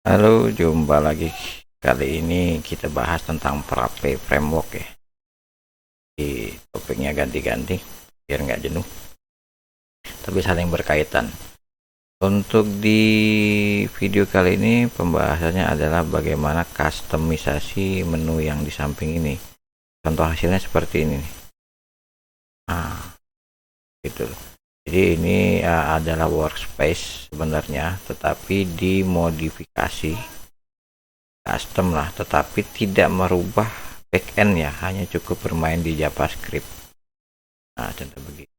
Halo, jumpa lagi. Kali ini kita bahas tentang Frappe Framework ya. Di topiknya ganti-ganti biar nggak jenuh, tapi saling berkaitan. Untuk di video kali ini pembahasannya adalah bagaimana customisasi menu yang di samping ini. Contoh hasilnya seperti ini. Nah, gitu. Jadi ini adalah workspace sebenarnya, tetapi dimodifikasi custom lah, tetapi tidak merubah backend ya, hanya cukup bermain di JavaScript. Nah, contoh begitu.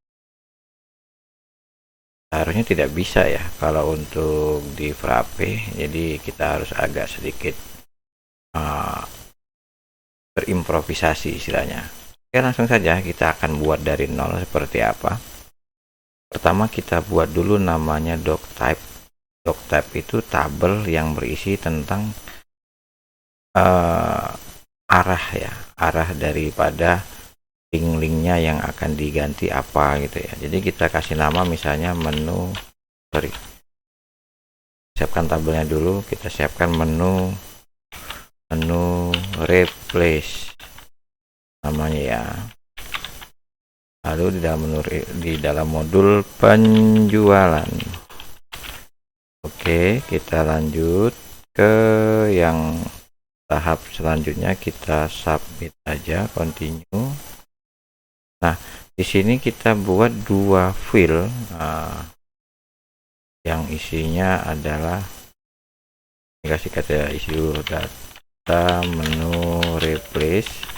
Harusnya tidak bisa ya kalau untuk di Frappe, jadi kita harus agak sedikit uh, berimprovisasi istilahnya. Oke, langsung saja kita akan buat dari nol seperti apa. Pertama kita buat dulu namanya doctype. Doctype itu tabel yang berisi tentang arah ya, arah daripada link-linknya yang akan diganti apa gitu ya. Jadi kita kasih nama misalnya siapkan tabelnya dulu, kita siapkan menu replace namanya ya. Lalu di dalam modul penjualan. Oke, kita lanjut ke yang tahap selanjutnya, kita submit aja, continue. Nah, di sini kita buat dua file yang isinya adalah kasih kata isi data menu replace.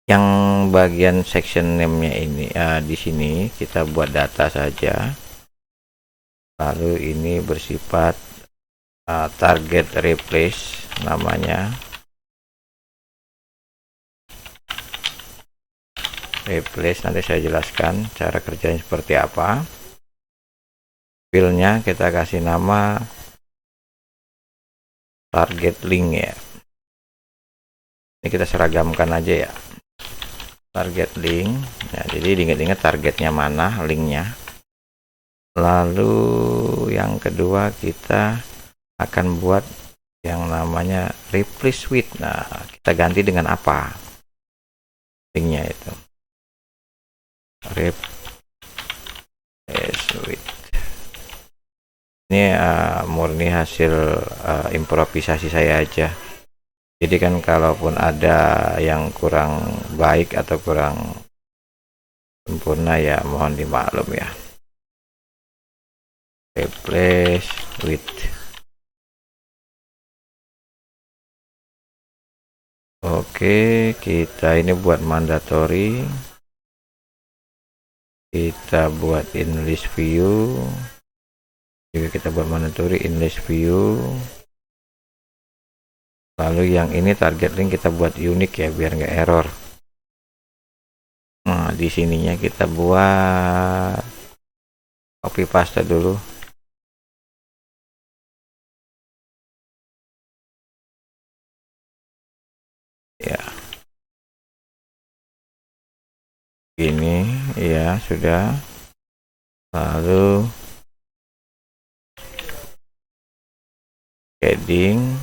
Yang bagian section name-nya ini di sini kita buat data saja. Lalu ini bersifat target replace namanya. Replace nanti saya jelaskan cara kerjanya seperti apa. Filenya kita kasih nama target link ya. Ini kita seragamkan aja ya. Target link. Ya, jadi diingat-ingat targetnya mana, linknya. Lalu yang kedua kita akan buat yang namanya replace with. Nah, kita ganti dengan apa? Linknya itu. Replace with. Ini murni hasil improvisasi saya aja. Jadi kan kalaupun ada yang kurang baik atau kurang sempurna ya mohon dimaklum ya. Replace with. Oke, kita ini buat mandatory. Kita buat in list view. Juga kita buat mandatory in list view. Lalu yang ini target link kita buat unik ya biar nggak error. Nah, di sininya kita buat copy paste dulu. Ya. Ini ya sudah. Lalu heading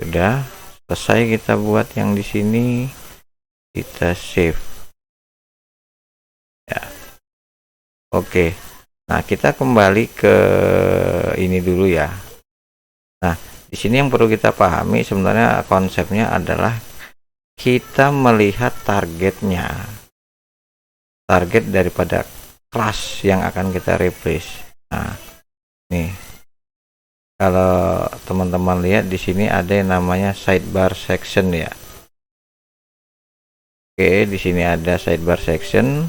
sudah selesai, kita buat yang di sini, kita save ya. Oke, nah kita kembali ke ini dulu ya. Nah, di sini yang perlu kita pahami sebenarnya konsepnya adalah kita melihat targetnya, target daripada kelas yang akan kita replace. Nah, nih kalau teman-teman lihat di sini ada yang namanya sidebar section ya. Oke, di sini ada sidebar section.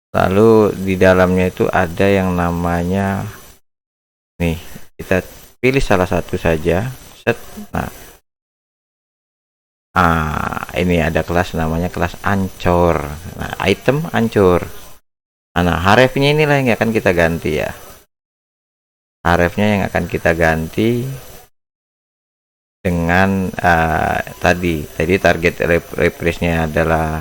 Lalu di dalamnya itu ada yang namanya nih, kita pilih salah satu saja. Set. Nah, ini ada kelas namanya kelas ancur. Nah, item ancur. Nah, href-nya inilah yang akan kita ganti ya. Href-nya yang akan kita ganti dengan tadi target replace-nya adalah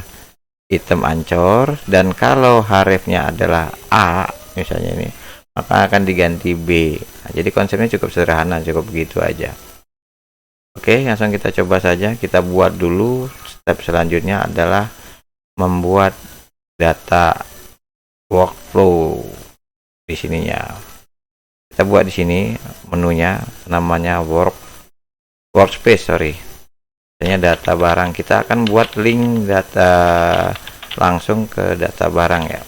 item ancor, dan kalau hrefnya adalah A misalnya ini, maka akan diganti B. Nah, jadi konsepnya cukup sederhana, cukup begitu aja. Oke, langsung kita coba saja. Kita buat dulu. Step selanjutnya adalah membuat data workflow di sininya. Kita buat di sini menunya namanya workspace, sorry. Misalnya data barang, kita akan buat link data langsung ke data barang ya.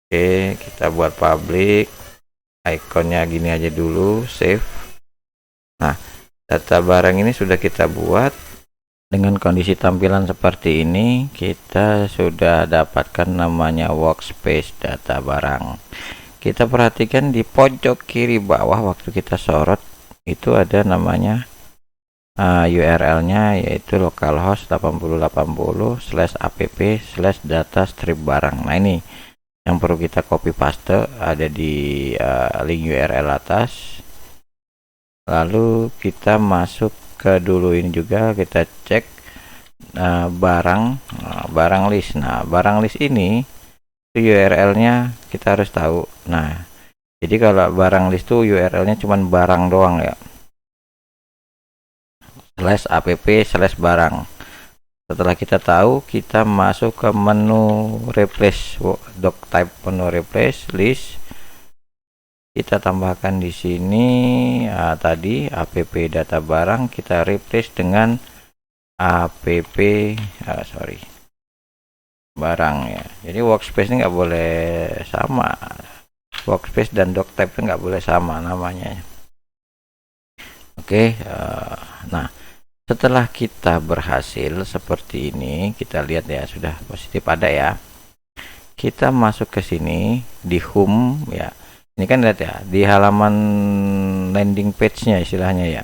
Oke, kita buat public, ikonnya gini aja dulu, save. Nah, data barang ini sudah kita buat dengan kondisi tampilan seperti ini. Kita sudah dapatkan namanya workspace data barang. Kita perhatikan di pojok kiri bawah waktu kita sorot itu ada namanya URL-nya, yaitu localhost 8080/app/data strip barang. Nah, ini yang perlu kita copy paste, ada di link URL atas. Lalu kita masuk ke dulu ini juga, kita cek barang list. Nah, barang list ini URL-nya kita harus tahu. Nah, jadi kalau barang list itu URL-nya cuma barang doang ya, /app/barang. Setelah kita tahu, kita masuk ke menu replace doc type, menu replace list. Kita tambahkan di sini tadi app data barang, kita replace dengan app barang ya. Jadi workspace ini nggak boleh sama, workspace dan doc type itu nggak boleh sama namanya. Oke, nah setelah kita berhasil seperti ini, kita lihat ya, sudah positif ada ya. Kita masuk ke sini di home ya. Ini kan lihat ya, di halaman landing page-nya istilahnya ya.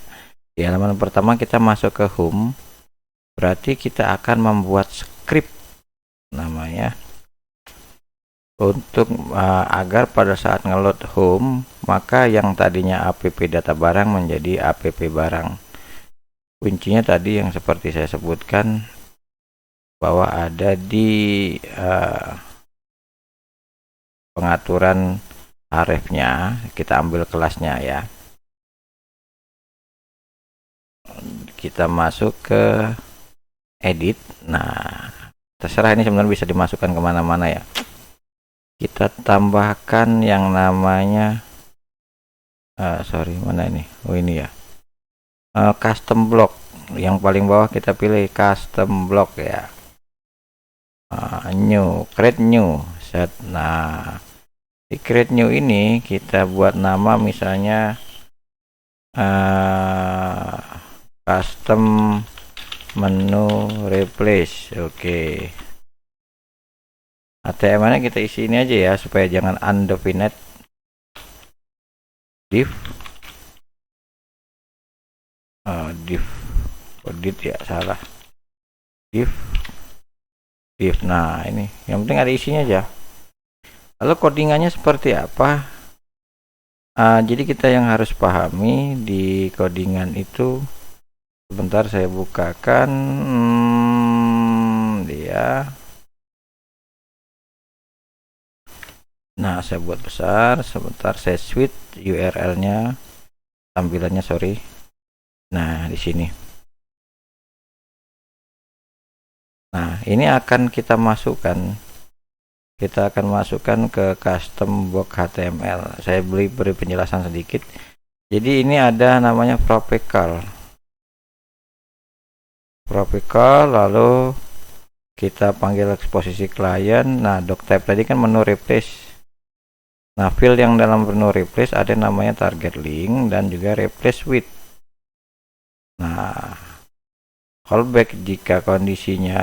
Di halaman pertama kita masuk ke home, berarti kita akan membuat script namanya untuk agar pada saat ngeload home, maka yang tadinya app data barang menjadi app barang. Kuncinya tadi yang seperti saya sebutkan, bahwa ada di pengaturan href-nya. Kita ambil kelasnya ya, kita masuk ke edit. Nah, terserah, ini sebenarnya bisa dimasukkan kemana-mana ya. Kita tambahkan yang namanya mana ini, oh ini ya, custom block. Yang paling bawah kita pilih custom block ya, new, create new, set. Nah, di create new ini kita buat nama misalnya custom menu replace. Oke, HTML-nya kita isi ini aja ya, supaya jangan undefined. Div ya, salah, div. Nah, ini yang penting ada isinya aja. Lalu codingannya seperti apa? Jadi kita yang harus pahami di codingan itu, sebentar saya bukakan dia. Nah, saya buat besar, sebentar saya switch URL-nya, tampilannya, sorry. Nah, di sini. Nah, ini akan kita masukkan. Kita akan masukkan ke custom box HTML. Saya beri penjelasan sedikit. Jadi ini ada namanya propical, lalu kita panggil posisi klien. Nah, doc type tadi kan menu replace. Nah, field yang dalam menu replace ada namanya target link dan juga replace with. Nah, callback jika kondisinya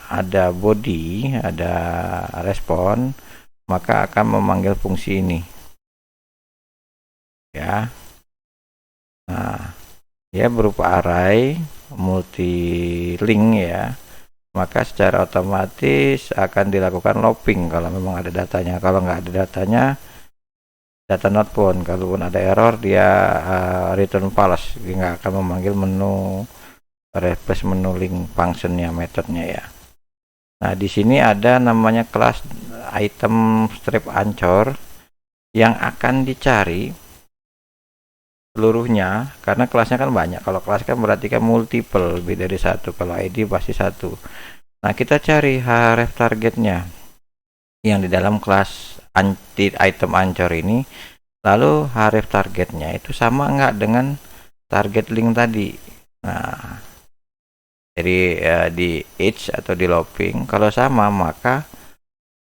ada body, ada respon, maka akan memanggil fungsi ini ya. Nah, ya berupa array multi link ya, maka secara otomatis akan dilakukan looping kalau memang ada datanya. Kalau nggak ada datanya, data not found. Kalaupun ada error, dia return false, dia nggak akan memanggil menu refresh menu link functionnya, metodenya ya. Nah, di sini ada namanya kelas item strip ancor yang akan dicari seluruhnya, karena kelasnya kan banyak. Kalau kelas kan berarti kan multiple, lebih dari satu. Kalau ID pasti satu. Nah, kita cari href targetnya yang di dalam kelas anti item ancor ini. Lalu href targetnya itu sama nggak dengan target link tadi. Nah, jadi di edge atau di looping kalau sama, maka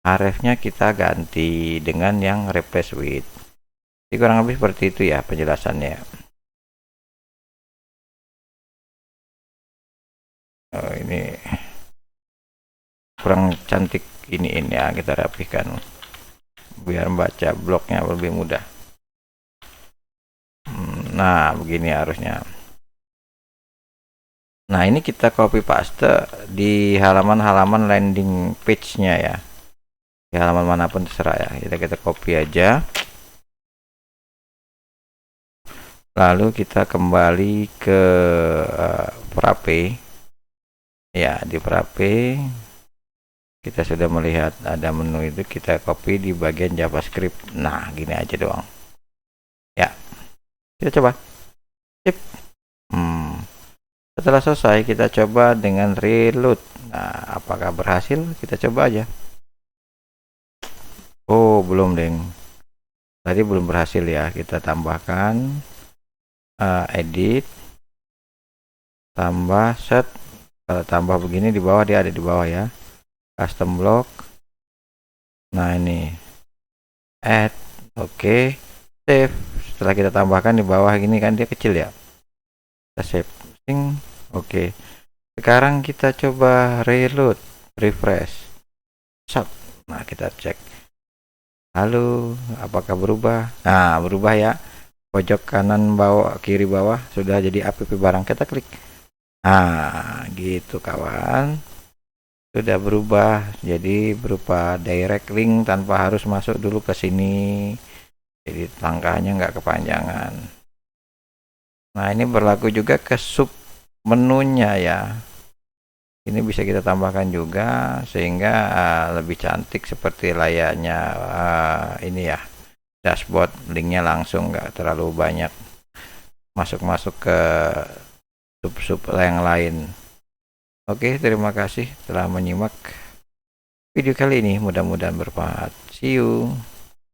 hrefnya kita ganti dengan yang replace with. Jadi kurang lebih seperti itu ya penjelasannya. Oh, ini kurang cantik ini ya, kita rapihkan biar baca blognya lebih mudah. Nah, begini harusnya. Nah, ini kita copy paste di halaman-halaman landing page-nya ya. Di halaman manapun terserah ya. Kita copy aja. Lalu kita kembali ke Frappe. Ya, di Frappe kita sudah melihat ada menu itu, kita copy di bagian JavaScript. Nah, gini aja doang. Ya. Kita coba. Sip. Setelah selesai, kita coba dengan reload. Nah, apakah berhasil? Kita coba aja. Oh, belum, deng. Tadi belum berhasil ya. Kita tambahkan edit, tambah set. Kalau tambah begini di bawah, dia ada di bawah ya. Custom block. Nah, ini add. Oke. Save. Setelah kita tambahkan di bawah gini kan dia kecil ya. Kita save. Oke. Sekarang kita coba reload, refresh. Nah, kita cek. Halo, apakah berubah? Nah, berubah ya. Pojok kanan bawah, kiri bawah sudah jadi app barang. Kita klik. Nah, gitu kawan. Sudah berubah jadi berupa direct link tanpa harus masuk dulu ke sini. Jadi langkahnya nggak kepanjangan. Nah, ini berlaku juga ke sub menunya ya. Ini bisa kita tambahkan juga sehingga lebih cantik seperti layaknya ini ya, dashboard. Linknya langsung, nggak terlalu banyak masuk ke sub-sub yang lain. Oke, terima kasih telah menyimak video kali ini, mudah-mudahan bermanfaat. See you.